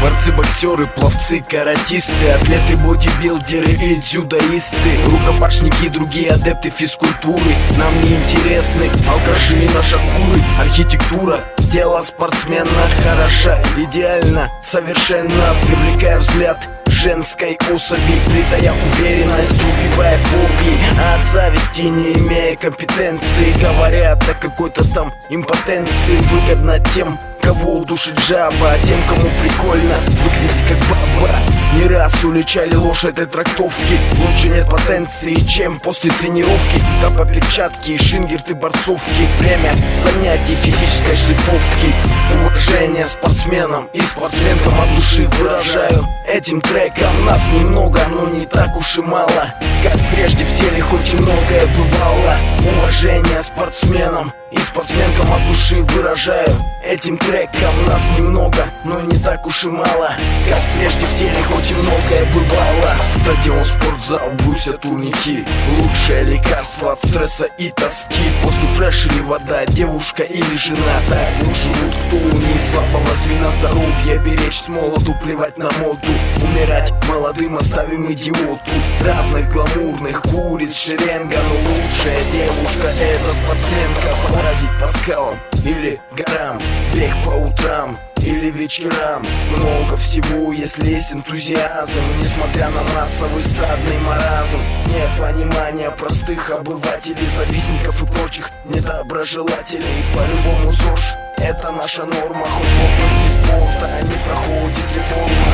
Борцы, боксеры, пловцы, каратисты, атлеты, бодибилдеры и дзюдоисты, рукопашники и другие адепты физкультуры. Нам не интересны алкаши и нашакуры. Архитектура тела спортсмена хороша, идеально, совершенно, привлекая взгляд женской особи, придая уверенность, убивая фобии от зависти, не имея компетенции. Говорят о какой-то там импотенции. Выгодно тем, кого удушит жаба, а тем, кому прикольно выглядеть как баба. Не раз уличали ложь этой трактовки. Лучше нет потенции, чем после тренировки. Там по перчатке, шингерты, борцовки. Время занятий физической шлифовки. Уважение спортсменам и спортсменкам от души выражаю этим треком. Нас немного, но не так уж и мало, как прежде в теле хоть и многое бывало. Уважение спортсменам и спортсменкам от души выражаю этим треком. Нас немного, но не так уж и мало, как прежде в теле хоть и многое бывало. Стадион, спортзал, брусья, турники, лучшее лекарство от стресса и тоски. После фреш или вода, девушка или жена, так вот живут, кто у них слабого звена. Здоровье беречь с молоду, плевать на моду. Умирать молодым оставим идиоту. Разных гламурных куриц шеренга, но лучшая девушка — это спортсменка. Поразить по скалам или горам, бег по утрам или вечерам. Много всего, если есть энтузиазм. Несмотря на массовый стадный маразм, непонимание простых обывателей, завистников и прочих недоброжелателей. По-любому ЗОЖ — это наша норма, хоть в области спорта не проходит реформа.